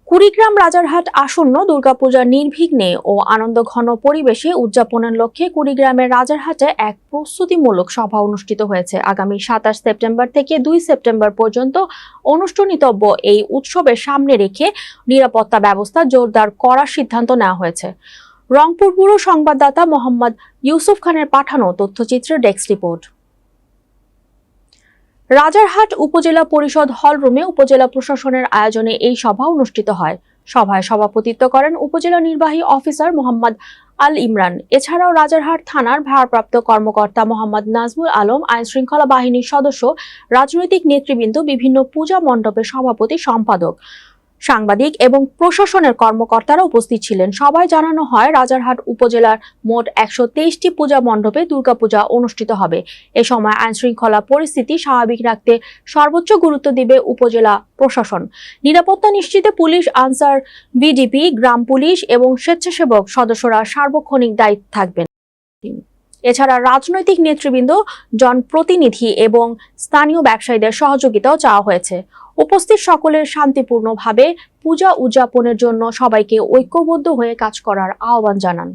কুড়িগ্রাম রাজারহাট আসন্ন দুর্গাপূজা নির্বিঘ্নে ও আনন্দঘন পরিবেশে উদযাপনের লক্ষ্যে কুড়িগ্রামের রাজারহাটে এক প্রস্তুতিমূলক সভা অনুষ্ঠিত হয়েছে। আগামী ২৭ সেপ্টেম্বর থেকে ২ সেপ্টেম্বর পর্যন্ত অনুষ্ঠিতব্য এই উৎসবের সামনে রেখে নিরাপত্তা ব্যবস্থা জোরদার করার সিদ্ধান্ত নেওয়া হয়েছে। রংপুর ব্যুরো সংবাদদাতা মোহাম্মদ ইউসুফ খানের পাঠানো তথ্যচিত্রের ডেস্ক রিপোর্ট। রাজারহাট উপজেলা পরিষদ হলরুমে উপজেলা প্রশাসনের আয়োজনে এই সভা অনুষ্ঠিত হয়। সভায় সভাপতিত্ব করেন উপজেলা নির্বাহী অফিসার মোহাম্মদ আল ইমরান। এছাড়াও রাজারহাট থানার ভারপ্রাপ্ত কর্মকর্তা মোহাম্মদ নাজমুল আলম, আইন শৃঙ্খলা বাহিনীর সদস্য, রাজনৈতিক নেতৃবৃন্দ, বিভিন্ন পূজা মণ্ডপের সভাপতি, সম্পাদক, সাংবাদিক এবং প্রশাসনের কর্মকর্তারা উপস্থিত ছিলেন। সভায় জানানো হয়, রাজারহাট উপজেলার মোট ১২৩টি পূজা মণ্ডপে দুর্গাপূজা অনুষ্ঠিত হবে। এ সময় আইন শৃঙ্খলা পরিস্থিতি স্বাভাবিক রাখতে সর্বোচ্চ গুরুত্ব দিবে উপজেলা প্রশাসন। নিরাপত্তা নিশ্চিতে পুলিশ, আনসার, বিডিপি, গ্রাম পুলিশ এবং স্বেচ্ছাসেবক সদস্যরা সার্বক্ষণিক দায়িত্বে থাকবেন। এছাড়া রাজনৈতিক নেতৃবৃন্দ, জনপ্রতিনিধি এবং স্থানীয় ব্যবসায়ীদের সহযোগিতাও চাওয়া হয়েছে। উপস্থিত সকলের শান্তিপূর্ণভাবে পূজা উদযাপনের জন্য সবাইকে ঐক্যবদ্ধ হয়ে কাজ করার আহ্বান জানান।